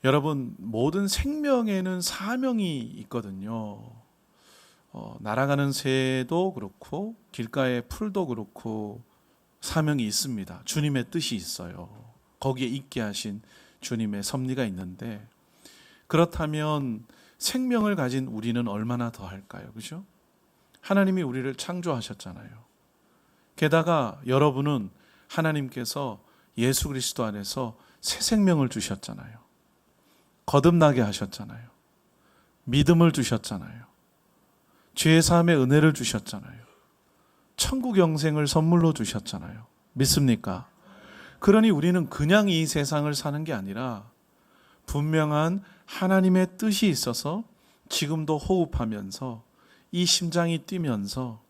여러분, 모든 생명에는 사명이 있거든요. 날아가는 새도 그렇고 길가의 풀도 그렇고 사명이 있습니다. 주님의 뜻이 있어요. 거기에 있게 하신 주님의 섭리가 있는데, 그렇다면 생명을 가진 우리는 얼마나 더 할까요? 그죠? 하나님이 우리를 창조하셨잖아요. 게다가 여러분은 하나님께서 예수 그리스도 안에서 새 생명을 주셨잖아요. 거듭나게 하셨잖아요. 믿음을 주셨잖아요. 죄 사함의 은혜를 주셨잖아요. 천국 영생을 선물로 주셨잖아요. 믿습니까? 그러니 우리는 그냥 이 세상을 사는 게 아니라 분명한 하나님의 뜻이 있어서 지금도 호흡하면서 이 심장이 뛰면서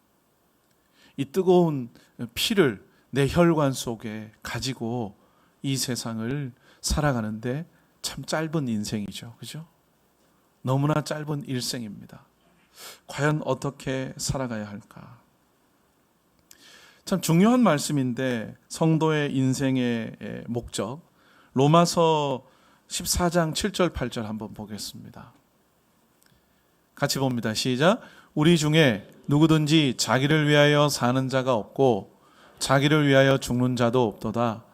이 뜨거운 피를 내 혈관 속에 가지고 이 세상을 살아가는데 참 짧은 인생이죠. 그죠? 너무나 짧은 일생입니다. 과연 어떻게 살아가야 할까? 참 중요한 말씀인데, 성도의 인생의 목적, 로마서 14장 7절 8절 한번 보겠습니다. 같이 봅니다. 시작. 우리 중에 누구든지 자기를 위하여 사는 자가 없고 자기를 위하여 죽는 자도 없도다.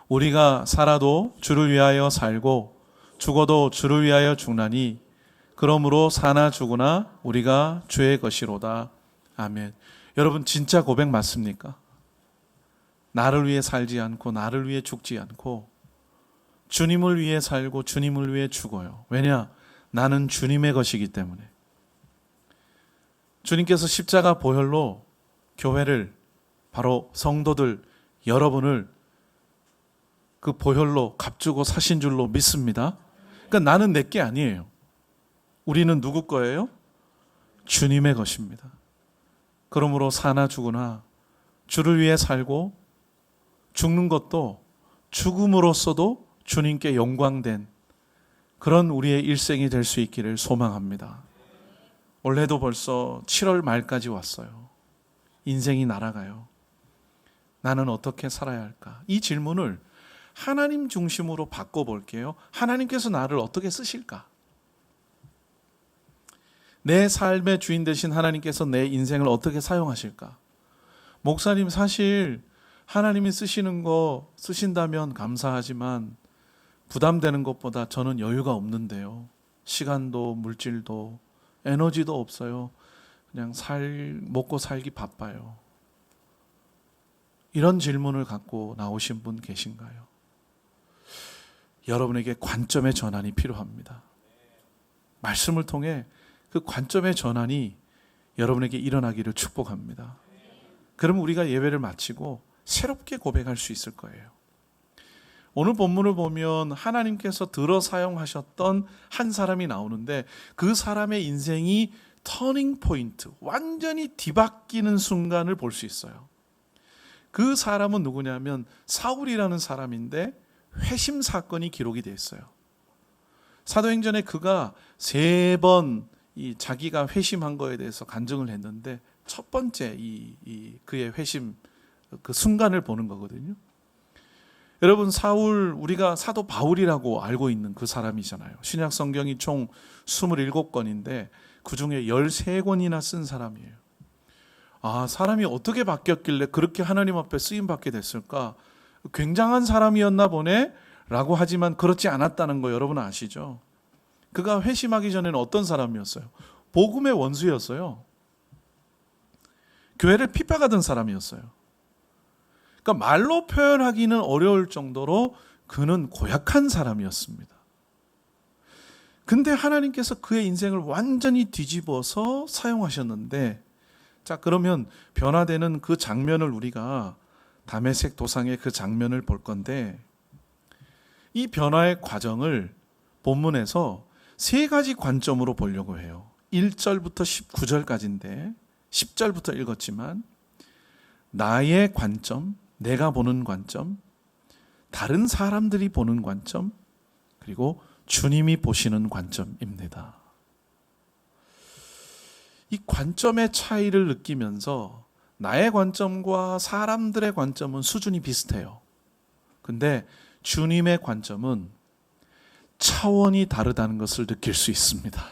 우리가 살아도 주를 위하여 살고 죽어도 주를 위하여 죽나니 그러므로 사나 죽으나 우리가 주의 것이로다. 아멘. 여러분, 진짜 고백 맞습니까? 나를 위해 살지 않고 나를 위해 죽지 않고 주님을 위해 살고 주님을 위해 죽어요. 왜냐? 나는 주님의 것이기 때문에. 주님께서 십자가 보혈로 교회를, 바로 성도들 여러분을 그 보혈로 값주고 사신 줄로 믿습니다. 그러니까 나는 내게 아니에요. 우리는 누구 거예요? 주님의 것입니다. 그러므로 사나 죽으나 주를 위해 살고 죽는 것도 죽음으로써도 주님께 영광된 그런 우리의 일생이 될 수 있기를 소망합니다. 올해도 벌써 7월 말까지 왔어요. 인생이 날아가요. 나는 어떻게 살아야 할까? 이 질문을 하나님 중심으로 바꿔볼게요. 하나님께서 나를 어떻게 쓰실까? 내 삶의 주인 되신 하나님께서 내 인생을 어떻게 사용하실까? 목사님, 사실 하나님이 쓰시는 거 쓰신다면 감사하지만 부담되는 것보다 저는 여유가 없는데요. 시간도 물질도 에너지도 없어요. 그냥 먹고 살기 바빠요. 이런 질문을 갖고 나오신 분 계신가요? 여러분에게 관점의 전환이 필요합니다. 말씀을 통해 그 관점의 전환이 여러분에게 일어나기를 축복합니다. 그럼 우리가 예배를 마치고 새롭게 고백할 수 있을 거예요. 오늘 본문을 보면 하나님께서 들어 사용하셨던 한 사람이 나오는데, 그 사람의 인생이 터닝 포인트, 완전히 뒤바뀌는 순간을 볼 수 있어요. 그 사람은 누구냐면 사울이라는 사람인데 회심 사건이 기록이 되어 있어요. 사도행전에 그가 3번 자기가 회심한 거에 대해서 간증을 했는데, 첫 번째 그의 회심 그 순간을 보는 거거든요. 여러분, 사울, 우리가 사도 바울이라고 알고 있는 그 사람이잖아요. 신약 성경이 총 27권인데 그 중에 13권이나 쓴 사람이에요. 아, 사람이 어떻게 바뀌었길래 그렇게 하나님 앞에 쓰임 받게 됐을까? 굉장한 사람이었나 보네 라고 하지만 그렇지 않았다는 거 여러분 아시죠? 그가 회심하기 전에는 어떤 사람이었어요? 복음의 원수였어요. 교회를 핍박하던 사람이었어요. 그러니까 말로 표현하기는 어려울 정도로 그는 고약한 사람이었습니다. 근데 하나님께서 그의 인생을 완전히 뒤집어서 사용하셨는데, 자, 그러면 변화되는 그 장면을 우리가 다메섹 도상의 그 장면을 볼 건데, 이 변화의 과정을 본문에서 3가지 관점으로 보려고 해요. 1절부터 19절까지인데 10절부터 읽었지만, 나의 관점, 내가 보는 관점, 다른 사람들이 보는 관점, 그리고 주님이 보시는 관점입니다. 이 관점의 차이를 느끼면서 나의 관점과 사람들의 관점은 수준이 비슷해요. 근데 주님의 관점은 차원이 다르다는 것을 느낄 수 있습니다.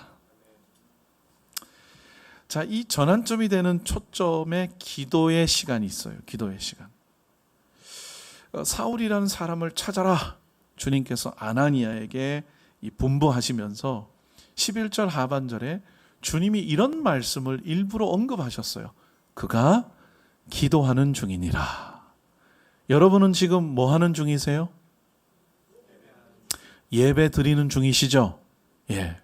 자, 이 전환점이 되는 초점에 기도의 시간이 있어요. 기도의 시간. 사울이라는 사람을 찾아라. 주님께서 아나니아에게 분부하시면서 11절 하반절에 주님이 이런 말씀을 일부러 언급하셨어요. 그가 기도하는 중이니라. 여러분은 지금 뭐 하는 중이세요? 예배 드리는 중이시죠? 예.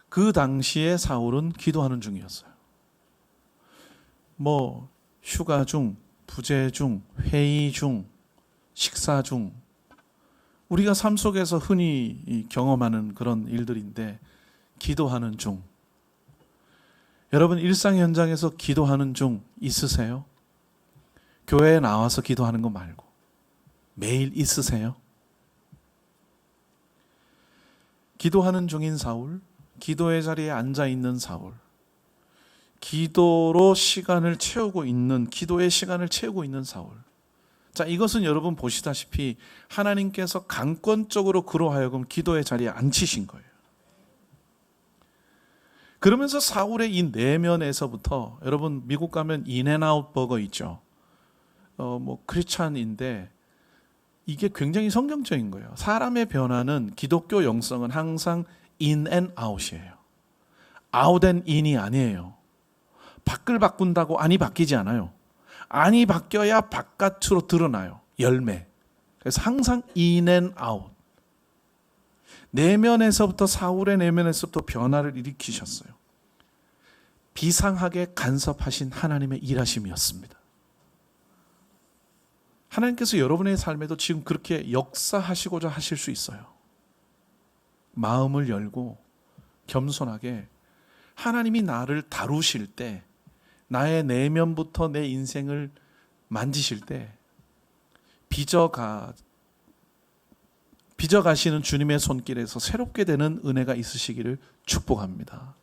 그 당시에 사울은 기도하는 중이었어요. 뭐 휴가 중, 부재 중, 회의 중, 식사 중, 우리가 삶 속에서 흔히 경험하는 그런 일들인데 기도하는 중. 여러분 일상 현장에서 기도하는 중 있으세요? 교회에 나와서 기도하는 거 말고 매일 있으세요? 기도하는 중인 사울, 기도의 자리에 앉아 있는 사울, 기도로 시간을 채우고 있는, 기도의 시간을 채우고 있는 사울. 자, 이것은 여러분 보시다시피 하나님께서 강권적으로 그로 하여금 기도의 자리에 앉히신 거예요. 그러면서 사울의 이 내면에서부터, 여러분 미국 가면 인앤아웃 버거 있죠. 크리스찬인데 이게 굉장히 성경적인 거예요. 사람의 변화는, 기독교 영성은 항상 in and out이에요. out and in이 아니에요. 밖을 바꾼다고 안이 바뀌지 않아요. 안이 바뀌어야 바깥으로 드러나요. 열매. 그래서 항상 in and out. 내면에서부터, 사울의 내면에서부터 변화를 일으키셨어요. 비상하게 간섭하신 하나님의 일하심이었습니다. 하나님께서 여러분의 삶에도 지금 그렇게 역사하시고자 하실 수 있어요. 마음을 열고 겸손하게 하나님이 나를 다루실 때, 나의 내면부터 내 인생을 만지실 때 빚어가시는 주님의 손길에서 새롭게 되는 은혜가 있으시기를 축복합니다.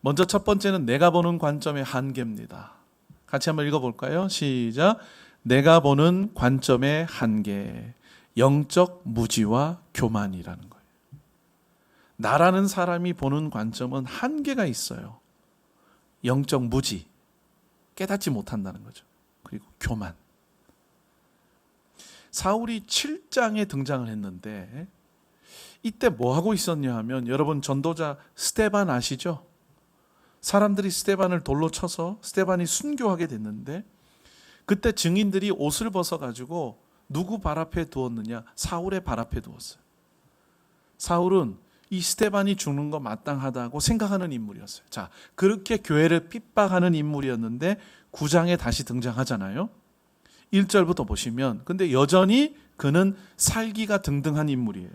먼저 첫 번째는 내가 보는 관점의 한계입니다. 같이 한번 읽어볼까요? 시작. 내가 보는 관점의 한계, 영적 무지와 교만이라는 거예요. 나라는 사람이 보는 관점은 한계가 있어요. 영적 무지, 깨닫지 못한다는 거죠. 그리고 교만. 사울이 7장에 등장을 했는데 이때 뭐 하고 있었냐 하면, 여러분 전도자 스데반 아시죠? 사람들이 스데반을 돌로 쳐서 스데반이 순교하게 됐는데, 그때 증인들이 옷을 벗어가지고 누구 발 앞에 두었느냐? 사울의 발 앞에 두었어요. 사울은 이 스데반이 죽는 거 마땅하다고 생각하는 인물이었어요. 자, 그렇게 교회를 핍박하는 인물이었는데 9장에 다시 등장하잖아요. 1절부터 보시면, 근데 여전히 그는 살기가 등등한 인물이에요.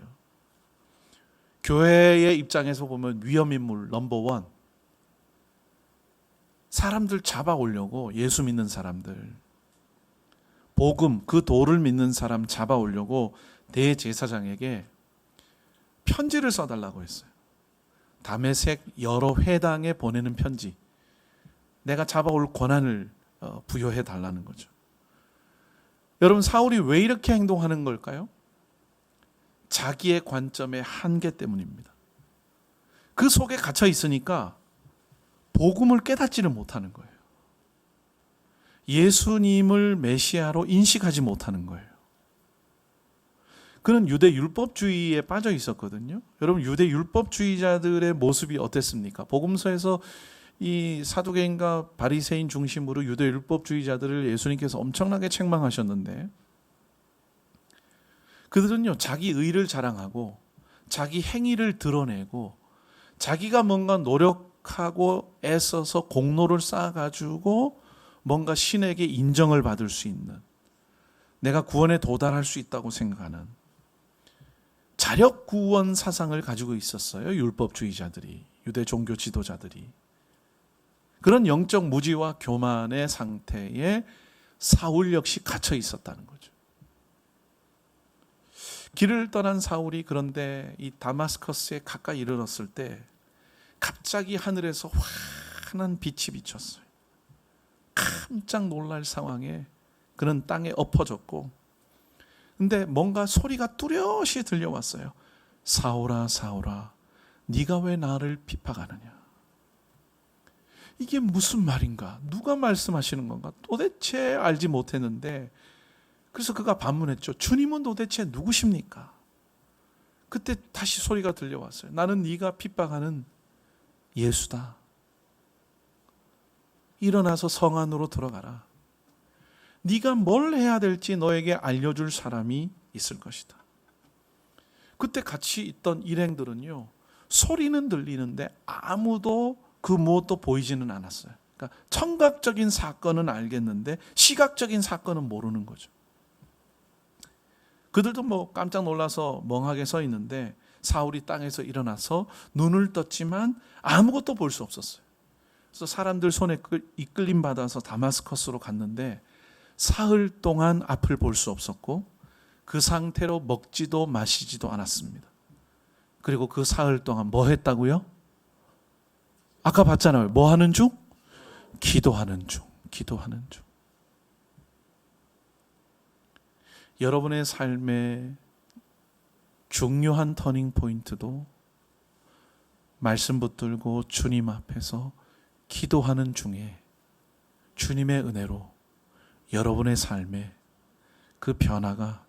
교회의 입장에서 보면 위험인물 넘버원. 사람들 잡아오려고, 예수 믿는 사람들, 복음, 그 도를 믿는 사람 잡아오려고 대제사장에게 편지를 써달라고 했어요. 다메섹 여러 회당에 보내는 편지. 내가 잡아올 권한을 부여해 달라는 거죠. 여러분, 사울이 왜 이렇게 행동하는 걸까요? 자기의 관점의 한계 때문입니다. 그 속에 갇혀 있으니까 복음을 깨닫지를 못하는 거예요. 예수님을 메시아로 인식하지 못하는 거예요. 그는 유대 율법주의에 빠져 있었거든요. 여러분, 유대 율법주의자들의 모습이 어땠습니까? 복음서에서 이 사두개인과 바리새인 중심으로 유대 율법주의자들을 예수님께서 엄청나게 책망하셨는데, 그들은요, 자기 의를 자랑하고 자기 행위를 드러내고 자기가 뭔가 노력하고 애써서 공로를 쌓아가지고 뭔가 신에게 인정을 받을 수 있는, 내가 구원에 도달할 수 있다고 생각하는 자력 구원 사상을 가지고 있었어요. 율법주의자들이, 유대 종교 지도자들이. 그런 영적 무지와 교만의 상태에 사울 역시 갇혀 있었다는 거죠. 길을 떠난 사울이 그런데 이 다마스커스에 가까이 이르렀을 때 갑자기 하늘에서 환한 빛이 비쳤어요. 깜짝 놀랄 상황에 그는 땅에 엎어졌고, 근데 뭔가 소리가 뚜렷이 들려왔어요. 사울아 사울아 네가 왜 나를 핍박하느냐. 이게 무슨 말인가? 누가 말씀하시는 건가? 도대체 알지 못했는데, 그래서 그가 반문했죠. 주님은 도대체 누구십니까? 그때 다시 소리가 들려왔어요. 나는 네가 핍박하는 예수다. 일어나서 성 안으로 들어가라. 네가 뭘 해야 될지 너에게 알려줄 사람이 있을 것이다. 그때 같이 있던 일행들은요, 소리는 들리는데 아무도 그 무엇도 보이지는 않았어요. 그러니까 청각적인 사건은 알겠는데 시각적인 사건은 모르는 거죠. 그들도 뭐 깜짝 놀라서 멍하게 서 있는데 사울이 땅에서 일어나서 눈을 떴지만 아무것도 볼 수 없었어요. 그래서 사람들 손에 이끌림 받아서 다마스커스로 갔는데 사흘 동안 앞을 볼 수 없었고 그 상태로 먹지도 마시지도 않았습니다. 그리고 그 사흘 동안 뭐 했다고요? 아까 봤잖아요. 뭐 하는 중? 기도하는 중. 기도하는 중. 여러분의 삶의 중요한 터닝 포인트도 말씀 붙들고 주님 앞에서 기도하는 중에 주님의 은혜로 여러분의 삶에 그 변화가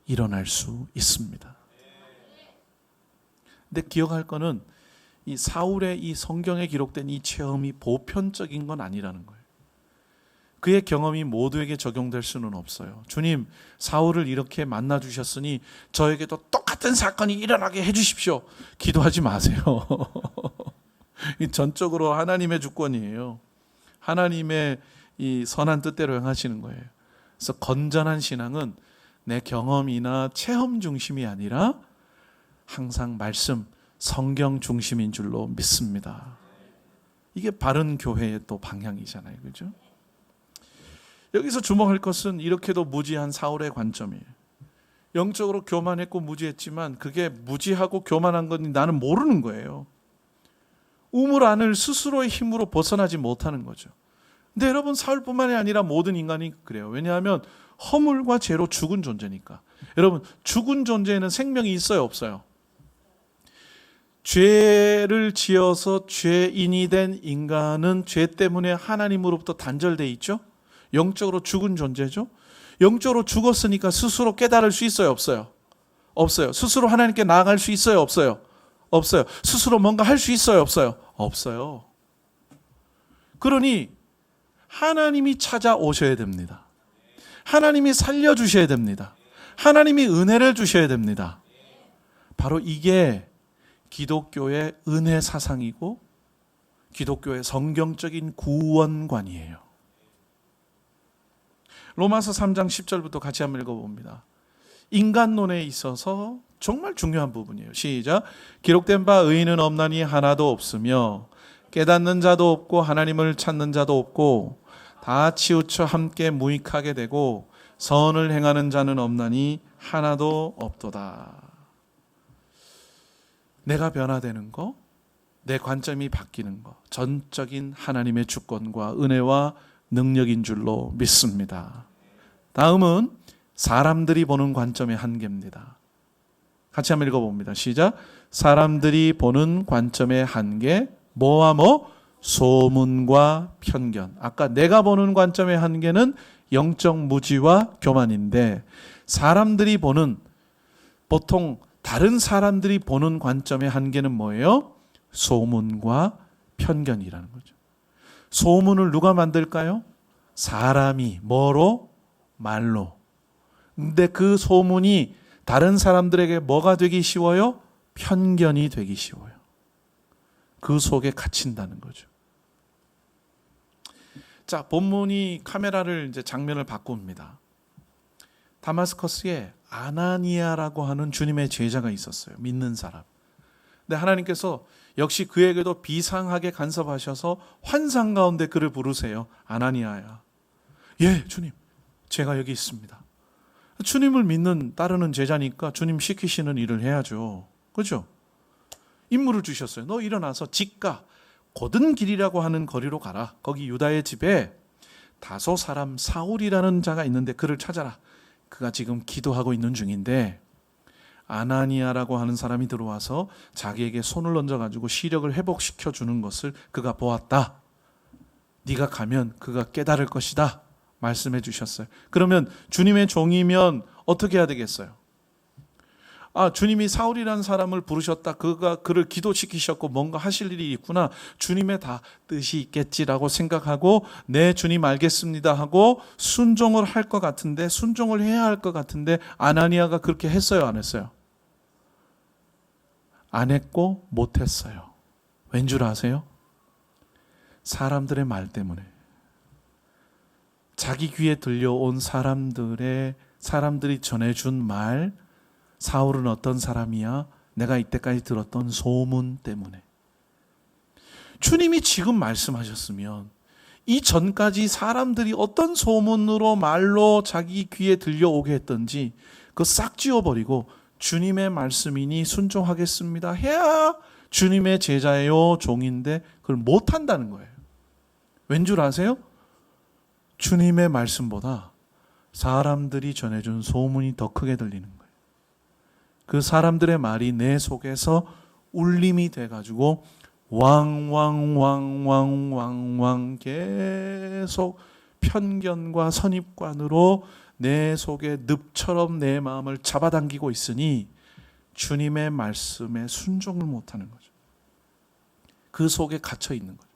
일어날 수 있습니다. 근데 기억할 거는 이 사울의 이 성경에 기록된 이 체험이 보편적인 건 아니라는 거예요. 그의 경험이 모두에게 적용될 수는 없어요. 주님, 사울을 이렇게 만나 주셨으니 저에게도 똑같은 사건이 일어나게 해 주십시오. 기도하지 마세요. 전적으로 하나님의 주권이에요. 하나님의 이 선한 뜻대로 행하시는 거예요. 그래서 건전한 신앙은 내 경험이나 체험 중심이 아니라 항상 말씀, 성경 중심인 줄로 믿습니다. 이게 바른 교회의 또 방향이잖아요. 그죠? 여기서 주목할 것은 이렇게도 무지한 사울의 관점이에요. 영적으로 교만했고 무지했지만 그게 무지하고 교만한 건 나는 모르는 거예요. 우물 안을 스스로의 힘으로 벗어나지 못하는 거죠. 근데 여러분, 사울뿐만이 아니라 모든 인간이 그래요. 왜냐하면 허물과 죄로 죽은 존재니까. 여러분, 죽은 존재에는 생명이 있어요, 없어요? 죄를 지어서 죄인이 된 인간은 죄 때문에 하나님으로부터 단절돼 있죠. 영적으로 죽은 존재죠. 영적으로 죽었으니까 스스로 깨달을 수 있어요, 없어요? 없어요. 스스로 하나님께 나아갈 수 있어요, 없어요? 없어요. 스스로 뭔가 할 수 있어요, 없어요? 없어요. 그러니 하나님이 찾아오셔야 됩니다. 하나님이 살려주셔야 됩니다. 하나님이 은혜를 주셔야 됩니다. 바로 이게 기독교의 은혜 사상이고 기독교의 성경적인 구원관이에요. 로마서 3장 10절부터 같이 한번 읽어봅니다. 인간론에 있어서 정말 중요한 부분이에요. 시작. 기록된 바 의인은 없나니 하나도 없으며 깨닫는 자도 없고 하나님을 찾는 자도 없고 다 치우쳐 함께 무익하게 되고 선을 행하는 자는 없나니 하나도 없도다. 내가 변화되는 거, 내 관점이 바뀌는 거, 전적인 하나님의 주권과 은혜와 능력인 줄로 믿습니다. 다음은 사람들이 보는 관점의 한계입니다. 같이 한번 읽어봅니다. 시작. 사람들이 보는 관점의 한계, 뭐와 뭐? 소문과 편견. 아까 내가 보는 관점의 한계는 영적 무지와 교만인데, 사람들이 보는, 보통 다른 사람들이 보는 관점의 한계는 뭐예요? 소문과 편견이라는 거죠. 소문을 누가 만들까요? 사람이. 뭐로? 말로. 근데 그 소문이 다른 사람들에게 뭐가 되기 쉬워요? 편견이 되기 쉬워요. 그 속에 갇힌다는 거죠. 자, 본문이 카메라를 이제 장면을 바꿉니다. 다마스커스에 아나니아라고 하는 주님의 제자가 있었어요. 믿는 사람. 근데 하나님께서 역시 그에게도 비상하게 간섭하셔서 환상 가운데 그를 부르세요. 아나니아야. 예, 주님. 제가 여기 있습니다. 주님을 믿는 따르는 제자니까 주님 시키시는 일을 해야죠. 그렇죠? 임무를 주셨어요. 너 일어나서 직가 곧은 길이라고 하는 거리로 가라. 거기 유다의 집에 다소 사람 사울이라는 자가 있는데 그를 찾아라. 그가 지금 기도하고 있는 중인데 아나니아라고 하는 사람이 들어와서 자기에게 손을 얹어가지고 시력을 회복시켜 주는 것을 그가 보았다. 네가 가면 그가 깨달을 것이다 말씀해 주셨어요. 그러면 주님의 종이면 어떻게 해야 되겠어요? 주님이 사울이라는 사람을 부르셨다. 그를 기도시키셨고 뭔가 하실 일이 있구나. 주님의 다 뜻이 있겠지라고 생각하고 네 주님 알겠습니다 하고 순종을 할 것 같은데, 순종을 해야 할 것 같은데 아나니아가 그렇게 했어요, 안 했어요? 안 했고 못 했어요. 왠 줄 아세요? 사람들의 말 때문에. 자기 귀에 들려온 사람들이 전해준 말, 사울은 어떤 사람이야? 내가 이때까지 들었던 소문 때문에. 주님이 지금 말씀하셨으면 이전까지 사람들이 어떤 소문으로 말로 자기 귀에 들려오게 했던지 그거 싹 지워버리고 주님의 말씀이니 순종하겠습니다 해야 주님의 제자예요, 종인데 그걸 못한다는 거예요. 왠 줄 아세요? 주님의 말씀보다 사람들이 전해준 소문이 더 크게 들리는 거예요. 그 사람들의 말이 내 속에서 울림이 돼가지고 왕왕 계속 편견과 선입관으로 내 속에 늪처럼 내 마음을 잡아당기고 있으니 주님의 말씀에 순종을 못하는 거죠. 그 속에 갇혀 있는 거죠.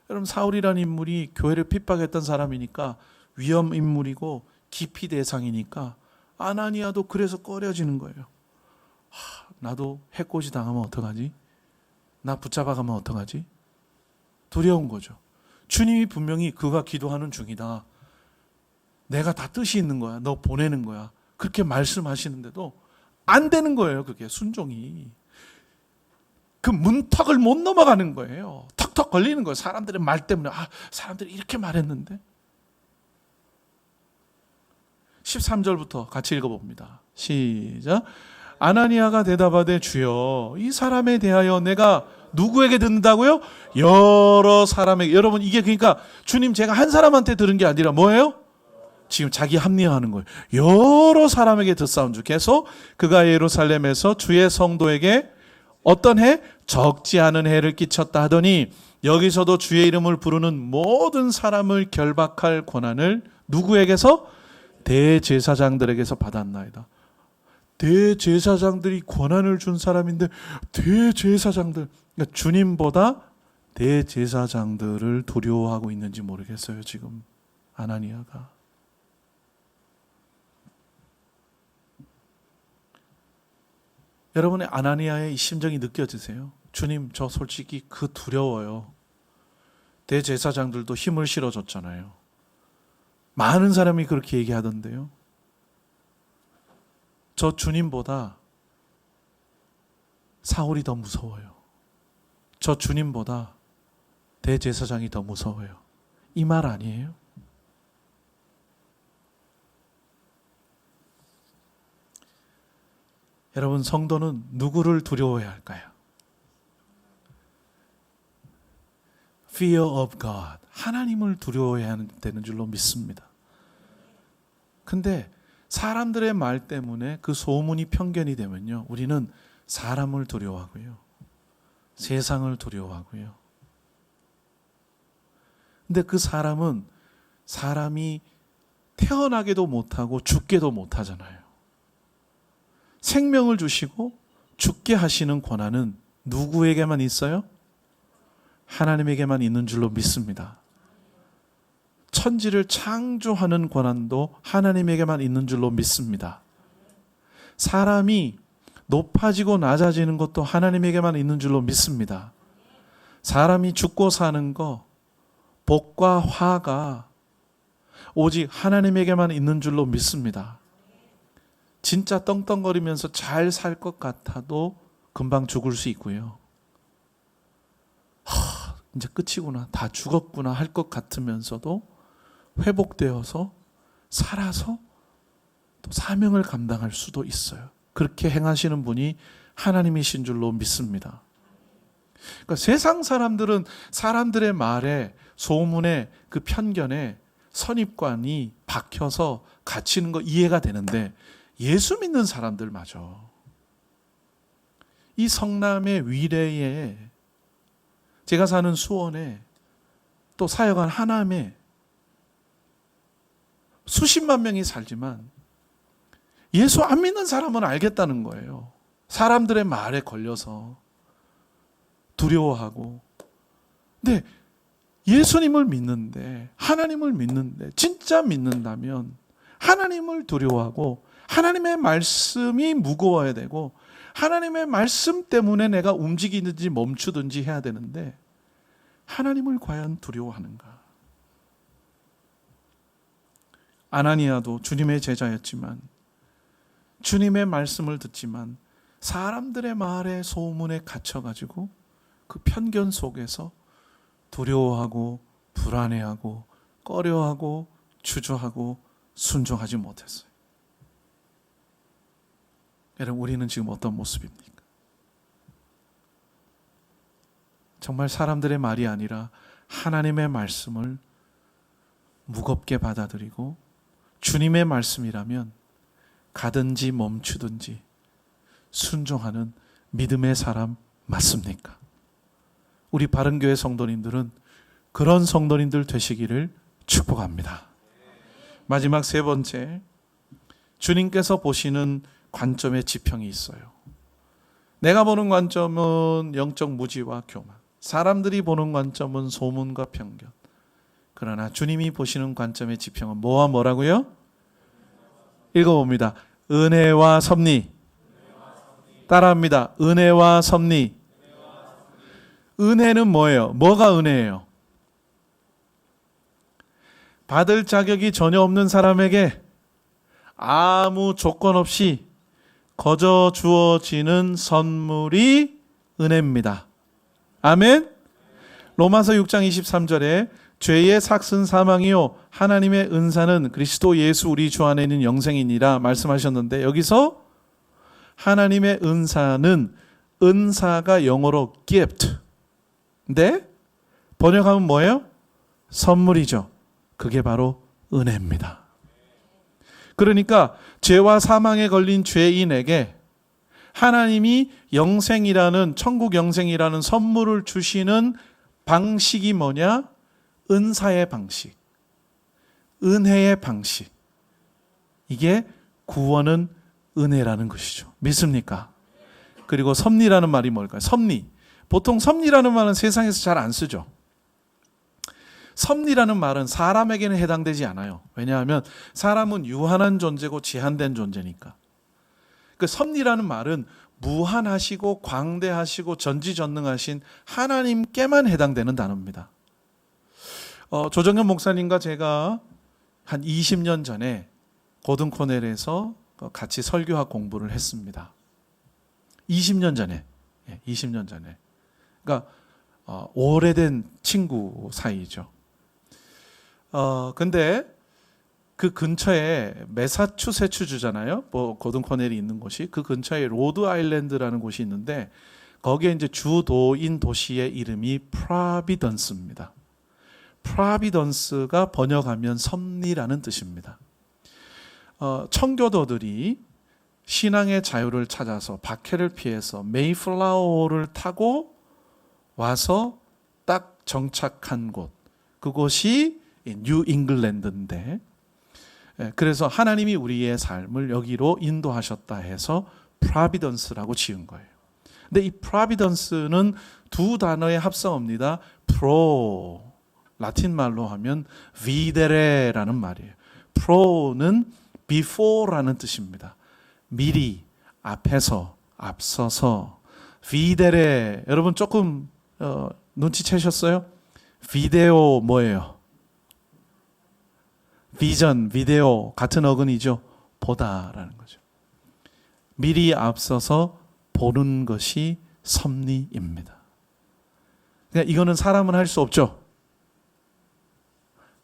여러분, 사울이라는 인물이 교회를 핍박했던 사람이니까 위험 인물이고 기피 대상이니까 아나니아도 그래서 꺼려지는 거예요. 나도 해코지 당하면 어떡하지? 나 붙잡아가면 어떡하지? 두려운 거죠. 주님이 분명히 그가 기도하는 중이다. 내가 다 뜻이 있는 거야. 너 보내는 거야. 그렇게 말씀하시는데도 안 되는 거예요. 그게 순종이. 그 문턱을 못 넘어가는 거예요. 턱턱 걸리는 거예요. 사람들의 말 때문에. 사람들이 이렇게 말했는데. 13절부터 같이 읽어봅니다. 시작. 아나니아가 대답하되 주여 이 사람에 대하여 내가 누구에게 듣는다고요? 여러 사람에게. 여러분, 이게 그러니까 주님 제가 한 사람한테 들은 게 아니라 뭐예요? 지금 자기 합리화하는 거예요. 여러 사람에게 듣사온즉 계속 그가 예루살렘에서 주의 성도에게 어떤 해? 적지 않은 해를 끼쳤다 하더니 여기서도 주의 이름을 부르는 모든 사람을 결박할 권한을 누구에게서? 대제사장들에게서 받았나이다. 대제사장들이 권한을 준 사람인데 대제사장들, 그러니까 주님보다 대제사장들을 두려워하고 있는지 모르겠어요. 지금 아나니아가. 여러분의 아나니아의 이 심정이 느껴지세요? 주님, 저 솔직히 그 두려워요. 대제사장들도 힘을 실어줬잖아요. 많은 사람이 그렇게 얘기하던데요. 저 주님보다 사울이 더 무서워요. 저 주님보다 대제사장이 더 무서워요. 이 말 아니에요? 여러분, 성도는 누구를 두려워해야 할까요? Fear of God. 하나님을 두려워해야 되는 줄로 믿습니다. 근데 사람들의 말 때문에 그 소문이 편견이 되면요, 우리는 사람을 두려워하고요, 세상을 두려워하고요. 근데 그 사람은 사람이 태어나게도 못하고 죽게도 못하잖아요. 생명을 주시고 죽게 하시는 권한은 누구에게만 있어요? 하나님에게만 있는 줄로 믿습니다. 천지를 창조하는 권한도 하나님에게만 있는 줄로 믿습니다. 사람이 높아지고 낮아지는 것도 하나님에게만 있는 줄로 믿습니다. 사람이 죽고 사는 거, 복과 화가 오직 하나님에게만 있는 줄로 믿습니다. 진짜 떵떵거리면서 잘 살 것 같아도 금방 죽을 수 있고요. 이제 끝이구나, 다 죽었구나 할 것 같으면서도 회복되어서 살아서 또 사명을 감당할 수도 있어요. 그렇게 행하시는 분이 하나님이신 줄로 믿습니다. 그러니까 세상 사람들은 사람들의 말에, 소문에, 그 편견에 선입관이 박혀서 갇히는 거 이해가 되는데 예수 믿는 사람들마저 이 성남의 위례에, 제가 사는 수원에, 또 사역한 하남에 수십만 명이 살지만 예수 안 믿는 사람은 알겠다는 거예요. 사람들의 말에 걸려서 두려워하고. 근데 예수님을 믿는데, 하나님을 믿는데, 진짜 믿는다면 하나님을 두려워하고 하나님의 말씀이 무거워야 되고 하나님의 말씀 때문에 내가 움직이든지 멈추든지 해야 되는데 하나님을 과연 두려워하는가? 아나니아도 주님의 제자였지만, 주님의 말씀을 듣지만 사람들의 말에, 소문에 갇혀가지고 그 편견 속에서 두려워하고 불안해하고 꺼려하고 주저하고 순종하지 못했어요. 여러분, 우리는 지금 어떤 모습입니까? 정말 사람들의 말이 아니라 하나님의 말씀을 무겁게 받아들이고 주님의 말씀이라면 가든지 멈추든지 순종하는 믿음의 사람 맞습니까? 우리 바른교회 성도님들은 그런 성도님들 되시기를 축복합니다. 마지막 세 번째, 주님께서 보시는 관점의 지평이 있어요. 내가 보는 관점은 영적 무지와 교만, 사람들이 보는 관점은 소문과 편견. 그러나 주님이 보시는 관점의 지평은 뭐와 뭐라고요? 읽어봅니다. 은혜와 섭리. 따라합니다. 은혜와 섭리. 은혜는 뭐예요? 뭐가 은혜예요? 받을 자격이 전혀 없는 사람에게 아무 조건 없이 거저 주어지는 선물이 은혜입니다. 아멘. 로마서 6장 23절에 죄의 삭은 사망이요 하나님의 은사는 그리스도 예수 우리 주 안에 있는 영생이니라 말씀하셨는데, 여기서 하나님의 은사는, 은사가 영어로 gift. 근데 번역하면 뭐예요? 선물이죠. 그게 바로 은혜입니다. 그러니까 죄와 사망에 걸린 죄인에게 하나님이 영생이라는, 천국 영생이라는 선물을 주시는 방식이 뭐냐? 은사의 방식, 은혜의 방식. 이게 구원은 은혜라는 것이죠. 믿습니까? 그리고 섭리라는 말이 뭘까요? 섭리. 보통 섭리라는 말은 세상에서 잘 안 쓰죠. 섭리라는 말은 사람에게는 해당되지 않아요. 왜냐하면 사람은 유한한 존재고 제한된 존재니까. 그 섭리라는 말은 무한하시고 광대하시고 전지전능하신 하나님께만 해당되는 단어입니다. 조정현 목사님과 제가 한 20년 전에 고든 코넬에서 같이 설교학 공부를 했습니다. 20년 전에. 20년 전에. 그러니까 오래된 친구 사이죠. 근데 그 근처에 매사추세츠주잖아요. 고든 코넬이 있는 곳이. 그 근처에 로드 아일랜드라는 곳이 있는데 거기에 이제 주도인 도시의 이름이 프로비던스입니다. 프로비던스가 번역하면 섭리라는 뜻입니다. 청교도들이 신앙의 자유를 찾아서 박해를 피해서 메이플라워를 타고 와서 딱 정착한 곳, 그곳이 뉴 잉글랜드인데, 그래서 하나님이 우리의 삶을 여기로 인도하셨다 해서 프로비던스라고 지은 거예요. 근데 이 프로비던스는 두 단어의 합성어입니다. 프로, 라틴 말로 하면 비데레라는 말이에요. 프로는 before라는 뜻입니다. 미리, 앞에서, 앞서서. 비데레, 여러분 조금 눈치채셨어요? 비데오 뭐예요? 비전, 비데오 같은 어근이죠. 보다라는 거죠. 미리 앞서서 보는 것이 섭리입니다. 그러니까 이거는 사람은 할 수 없죠.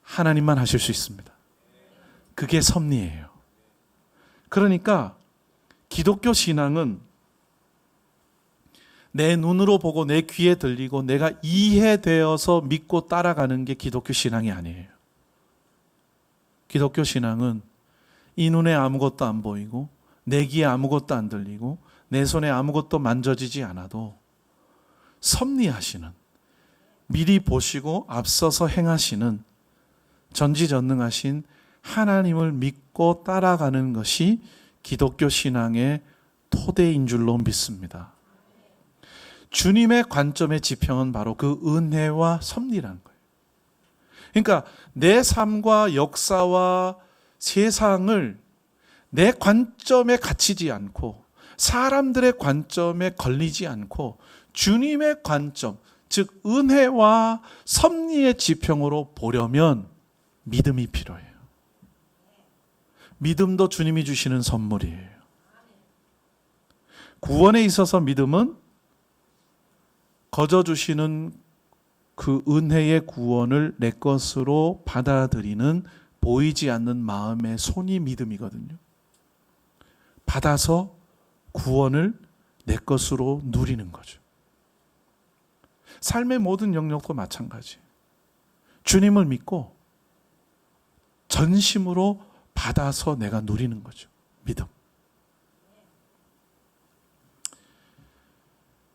하나님만 하실 수 있습니다. 그게 섭리예요. 그러니까 기독교 신앙은 내 눈으로 보고 내 귀에 들리고 내가 이해되어서 믿고 따라가는 게 기독교 신앙이 아니에요. 기독교 신앙은 이 눈에 아무것도 안 보이고 내 귀에 아무것도 안 들리고 내 손에 아무것도 만져지지 않아도 섭리하시는, 미리 보시고 앞서서 행하시는 전지전능하신 하나님을 믿고 따라가는 것이 기독교 신앙의 토대인 줄로 믿습니다. 주님의 관점의 지평은 바로 그 은혜와 섭리라는 거예요. 그러니까 내 삶과 역사와 세상을 내 관점에 갇히지 않고 사람들의 관점에 걸리지 않고 주님의 관점, 즉 은혜와 섭리의 지평으로 보려면 믿음이 필요해요. 믿음도 주님이 주시는 선물이에요. 구원에 있어서 믿음은 거저 주시는 그 은혜의 구원을 내 것으로 받아들이는 보이지 않는 마음의 손이 믿음이거든요. 받아서 구원을 내 것으로 누리는 거죠. 삶의 모든 영역도 마찬가지. 주님을 믿고 전심으로 받아서 내가 누리는 거죠. 믿음.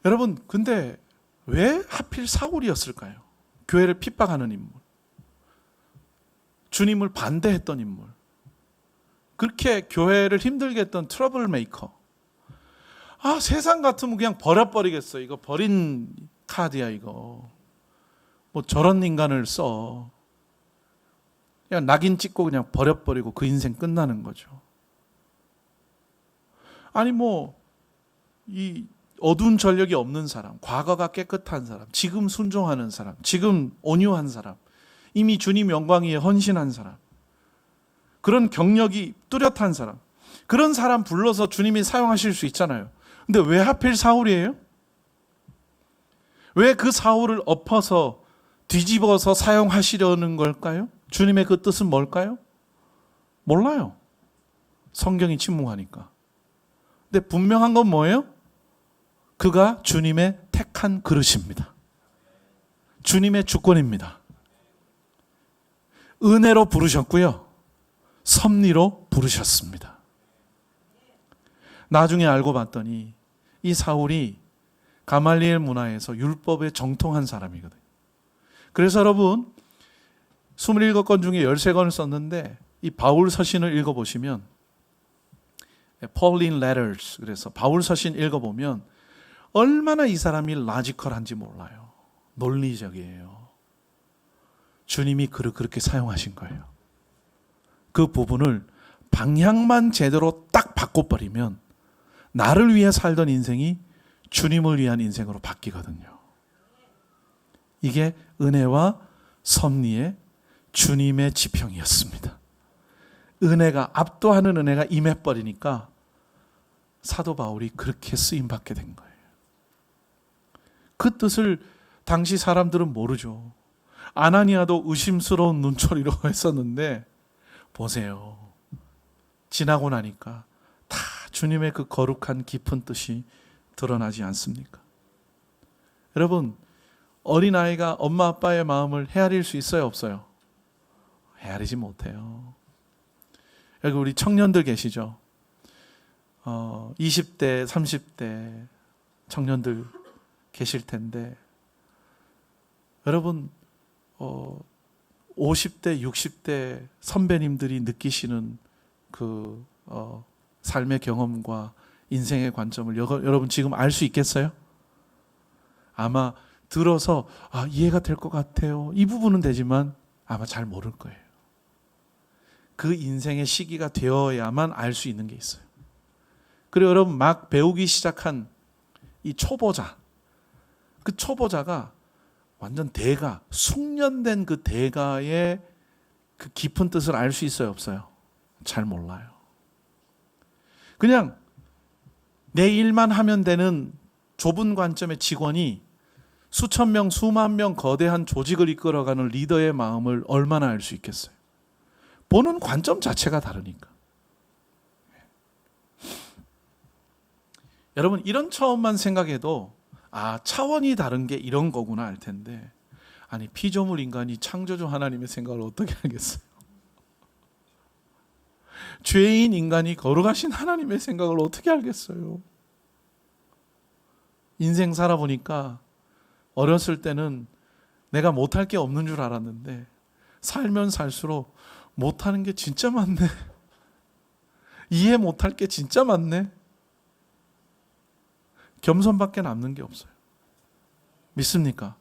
여러분, 근데 왜 하필 사울이었을까요? 교회를 핍박하는 인물, 주님을 반대했던 인물, 그렇게 교회를 힘들게 했던 트러블 메이커. 세상 같으면 그냥 버려버리겠어. 이거 버린 카드야 이거. 뭐 저런 인간을 써. 그냥 낙인 찍고 그냥 버려버리고 그 인생 끝나는 거죠. 아니 이 어두운 전력이 없는 사람, 과거가 깨끗한 사람, 지금 순종하는 사람, 지금 온유한 사람, 이미 주님 영광 위에 헌신한 사람, 그런 경력이 뚜렷한 사람, 그런 사람 불러서 주님이 사용하실 수 있잖아요. 근데 왜 하필 사울이에요? 왜 그 사울을 엎어서 뒤집어서 사용하시려는 걸까요? 주님의 그 뜻은 뭘까요? 몰라요. 성경이 침묵하니까. 근데 분명한 건 뭐예요? 그가 주님의 택한 그릇입니다. 주님의 주권입니다. 은혜로 부르셨고요. 섭리로 부르셨습니다. 나중에 알고 봤더니 이 사울이 가말리엘 문화에서 율법에 정통한 사람이거든요. 그래서 여러분 27권 중에 13권을 썼는데 이 바울 서신을 읽어보시면 Pauline Letters, 그래서 바울 서신 읽어보면 얼마나 이 사람이 라지컬한지 몰라요. 논리적이에요. 주님이 그를 그렇게 사용하신 거예요. 그 부분을 방향만 제대로 딱 바꿔버리면 나를 위해 살던 인생이 주님을 위한 인생으로 바뀌거든요. 이게 은혜와 섭리의 주님의 지평이었습니다. 은혜가, 압도하는 은혜가 임해버리니까 사도 바울이 그렇게 쓰임받게 된 거예요. 그 뜻을 당시 사람들은 모르죠. 아나니아도 의심스러운 눈초리로 했었는데 보세요. 지나고 나니까 다 주님의 그 거룩한 깊은 뜻이 드러나지 않습니까? 여러분, 어린아이가 엄마 아빠의 마음을 헤아릴 수 있어요, 없어요? 헤아리지 못해요. 여기 우리 청년들 계시죠? 20대, 30대 청년들 계실 텐데 여러분 50대, 60대 선배님들이 느끼시는 그 삶의 경험과 인생의 관점을 여러분 지금 알 수 있겠어요? 아마 들어서 이해가 될 것 같아요. 이 부분은 되지만 아마 잘 모를 거예요. 그 인생의 시기가 되어야만 알 수 있는 게 있어요. 그리고 여러분 막 배우기 시작한 이 초보자, 그 초보자가 완전 대가, 숙련된 그 대가의 그 깊은 뜻을 알 수 있어요, 없어요? 잘 몰라요. 그냥 내 일만 하면 되는 좁은 관점의 직원이 수천 명, 수만 명 거대한 조직을 이끌어가는 리더의 마음을 얼마나 알 수 있겠어요? 보는 관점 자체가 다르니까. 여러분, 이런 처음만 생각해도 차원이 다른 게 이런 거구나 알 텐데, 아니 피조물 인간이 창조주 하나님의 생각을 어떻게 알겠어요? 죄인 인간이 거룩하신 하나님의 생각을 어떻게 알겠어요? 인생 살아보니까 어렸을 때는 내가 못할 게 없는 줄 알았는데 살면 살수록 못하는 게 진짜 많네. 이해 못할 게 진짜 많네. 겸손밖에 남는 게 없어요. 믿습니까?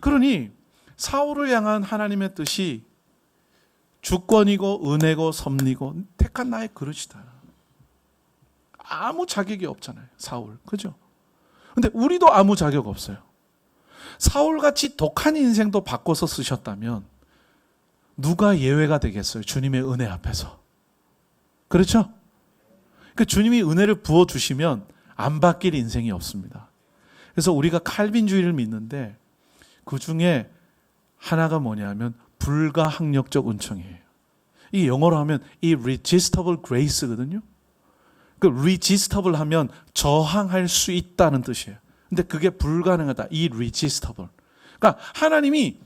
그러니 사울을 향한 하나님의 뜻이 주권이고 은혜고 섭리고 택한 나의 그릇이다. 아무 자격이 없잖아요. 사울. 그죠? 근데 우리도 아무 자격 없어요. 사울같이 독한 인생도 바꿔서 쓰셨다면 누가 예외가 되겠어요? 주님의 은혜 앞에서. 그렇죠? 그 주님이 은혜를 부어주시면 안 바뀔 인생이 없습니다. 그래서 우리가 칼빈주의를 믿는데 그 중에 하나가 뭐냐면 불가항력적 은총이에요. 이 영어로 하면 irresistible grace거든요. 그 irresistible 하면 저항할 수 있다는 뜻이에요. 근데 그게 불가능하다. irresistible. 그러니까 하나님이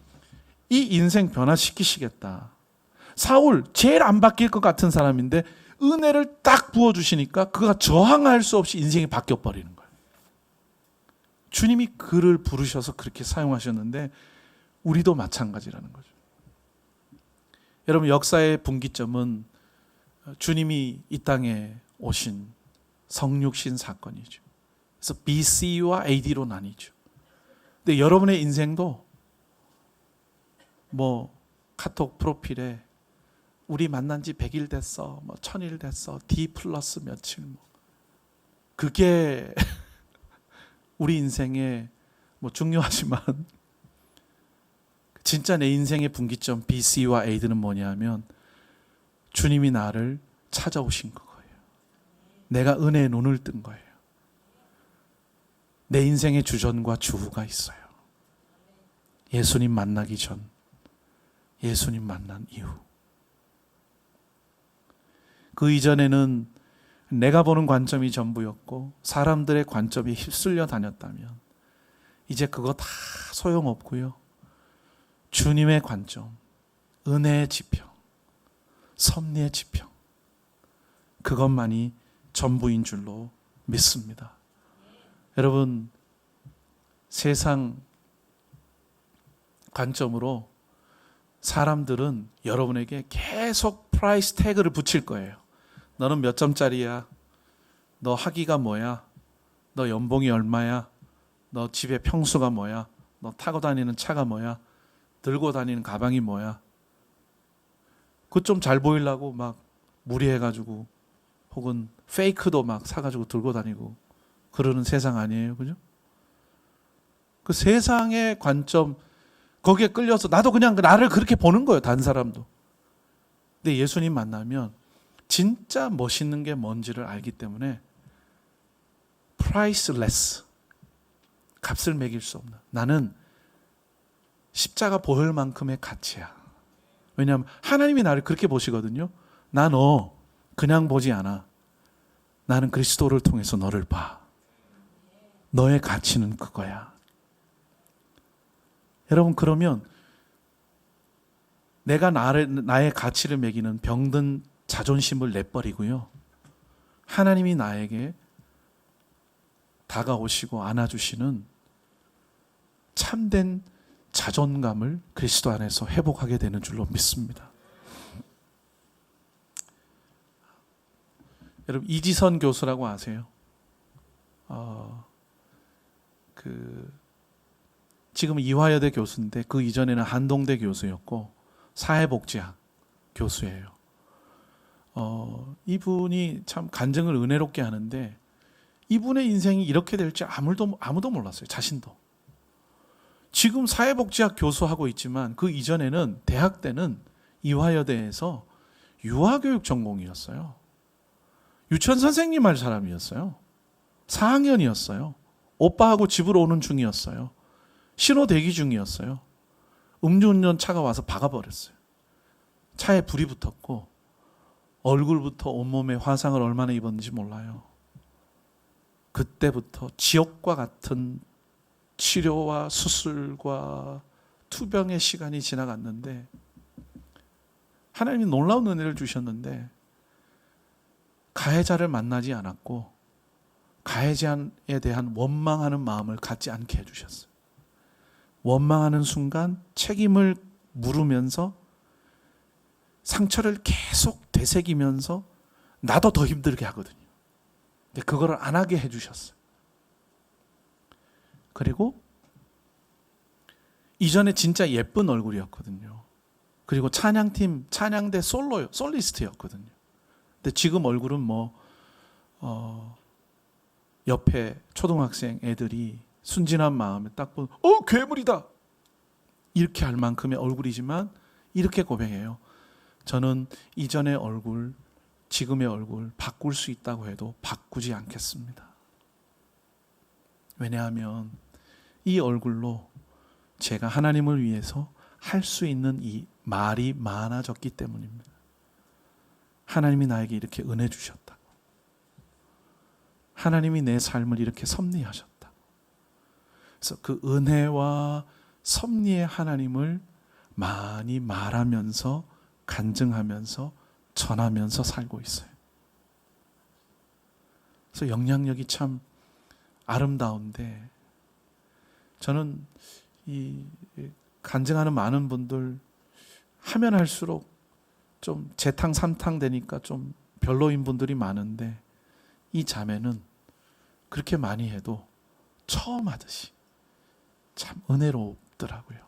이 인생 변화시키시겠다. 사울 제일 안 바뀔 것 같은 사람인데 은혜를 딱 부어주시니까 그가 저항할 수 없이 인생이 바뀌어버리는 거예요. 주님이 그를 부르셔서 그렇게 사용하셨는데 우리도 마찬가지라는 거죠. 여러분 역사의 분기점은 주님이 이 땅에 오신 성육신 사건이죠. 그래서 BC와 AD로 나뉘죠. 근데 여러분의 인생도 뭐 카톡 프로필에 우리 만난 지 100일 됐어, 뭐 1000일 됐어, D 플러스 며칠, 뭐 그게 우리 인생에 뭐 중요하지만 진짜 내 인생의 분기점 BC와 AD는 뭐냐면 주님이 나를 찾아오신 거예요. 내가 은혜의 눈을 뜬 거예요. 내 인생의 주전과 주후가 있어요. 예수님 만나기 전, 예수님 만난 이후. 그 이전에는 내가 보는 관점이 전부였고 사람들의 관점이 휩쓸려 다녔다면 이제 그거 다 소용없고요. 주님의 관점, 은혜의 지평, 섭리의 지평, 그것만이 전부인 줄로 믿습니다. 여러분, 세상 관점으로 사람들은 여러분에게 계속 프라이스 태그를 붙일 거예요. 너는 몇 점짜리야? 너 학위가 뭐야? 너 연봉이 얼마야? 너 집의 평수가 뭐야? 너 타고 다니는 차가 뭐야? 들고 다니는 가방이 뭐야? 그거 좀 잘 보이려고 막 무리해가지고 혹은 페이크도 막 사가지고 들고 다니고 그러는 세상 아니에요. 그죠? 그 세상의 관점 거기에 끌려서 나도 그냥 나를 그렇게 보는 거예요. 다른 사람도. 근데 예수님 만나면 진짜 멋있는 게 뭔지를 알기 때문에 priceless, 값을 매길 수 없는, 나는 십자가 보혈 만큼의 가치야. 왜냐하면 하나님이 나를 그렇게 보시거든요. 나 너 그냥 보지 않아. 나는 그리스도를 통해서 너를 봐. 너의 가치는 그거야. 여러분, 그러면 내가 나의 가치를 매기는 병든 자존심을 내버리고요. 하나님이 나에게 다가오시고 안아주시는 참된 자존감을 그리스도 안에서 회복하게 되는 줄로 믿습니다. 여러분, 이지선 교수라고 아세요? 지금은 이화여대 교수인데 그 이전에는 한동대 교수였고 사회복지학 교수예요. 이분이 참 간증을 은혜롭게 하는데 이분의 인생이 이렇게 될 줄 아무도 몰랐어요. 자신도. 지금 사회복지학 교수하고 있지만 그 이전에는 대학 때는 이화여대에서 유아교육 전공이었어요. 유치원 선생님 할 사람이었어요. 4학년이었어요. 오빠하고 집으로 오는 중이었어요. 신호 대기 중이었어요. 음주운전 차가 와서 박아버렸어요. 차에 불이 붙었고 얼굴부터 온몸에 화상을 얼마나 입었는지 몰라요. 그때부터 지옥과 같은 치료와 수술과 투병의 시간이 지나갔는데 하나님이 놀라운 은혜를 주셨는데 가해자를 만나지 않았고 가해자에 대한 원망하는 마음을 갖지 않게 해주셨어요. 원망하는 순간 책임을 물으면서 상처를 계속 되새기면서 나도 더 힘들게 하거든요. 근데 그거를 안 하게 해주셨어요. 그리고 이전에 진짜 예쁜 얼굴이었거든요. 그리고 찬양팀, 찬양대 솔리스트였거든요. 근데 지금 얼굴은 옆에 초등학생 애들이 순진한 마음에 딱 보면 괴물이다! 이렇게 할 만큼의 얼굴이지만 이렇게 고백해요. 저는 이전의 얼굴, 지금의 얼굴 바꿀 수 있다고 해도 바꾸지 않겠습니다. 왜냐하면 이 얼굴로 제가 하나님을 위해서 할 수 있는 이 말이 많아졌기 때문입니다. 하나님이 나에게 이렇게 은혜 주셨다. 하나님이 내 삶을 이렇게 섭리하셨다. 그래서 그 은혜와 섭리의 하나님을 많이 말하면서 간증하면서 전하면서 살고 있어요. 그래서 영향력이 참 아름다운데 저는 이 간증하는 많은 분들 하면 할수록 좀 재탕 삼탕 되니까 좀 별로인 분들이 많은데 이 자매는 그렇게 많이 해도 처음 하듯이 참 은혜롭더라고요.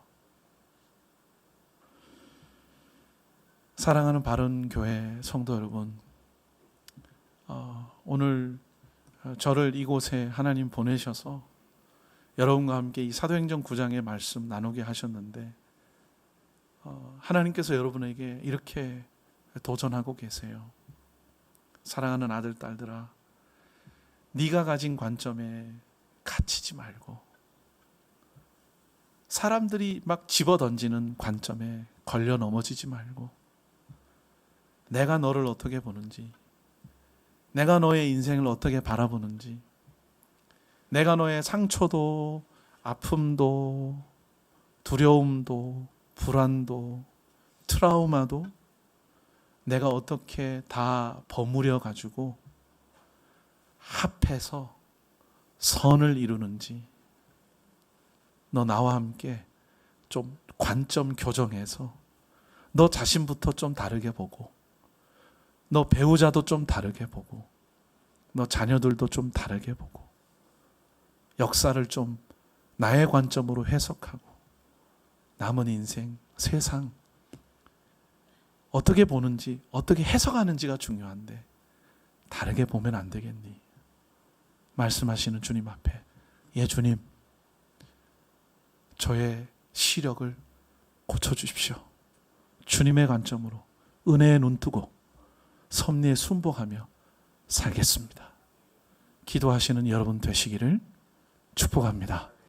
사랑하는 바른교회 성도 여러분, 오늘 저를 이곳에 하나님 보내셔서 여러분과 함께 이 사도행전 9장의 말씀 나누게 하셨는데 하나님께서 여러분에게 이렇게 도전하고 계세요. 사랑하는 아들, 딸들아, 네가 가진 관점에 갇히지 말고 사람들이 막 집어던지는 관점에 걸려 넘어지지 말고 내가 너를 어떻게 보는지, 내가 너의 인생을 어떻게 바라보는지, 내가 너의 상처도 아픔도 두려움도 불안도 트라우마도 내가 어떻게 다 버무려 가지고 합해서 선을 이루는지 너 나와 함께 좀 관점 교정해서 너 자신부터 좀 다르게 보고 너 배우자도 좀 다르게 보고 너 자녀들도 좀 다르게 보고 역사를 좀 나의 관점으로 해석하고 남은 인생, 세상 어떻게 보는지, 어떻게 해석하는지가 중요한데 다르게 보면 안 되겠니? 말씀하시는 주님 앞에 예 주님, 저의 시력을 고쳐주십시오. 주님의 관점으로 은혜에 눈뜨고 섭리에 순복하며 살겠습니다. 기도하시는 여러분 되시기를 축복합니다.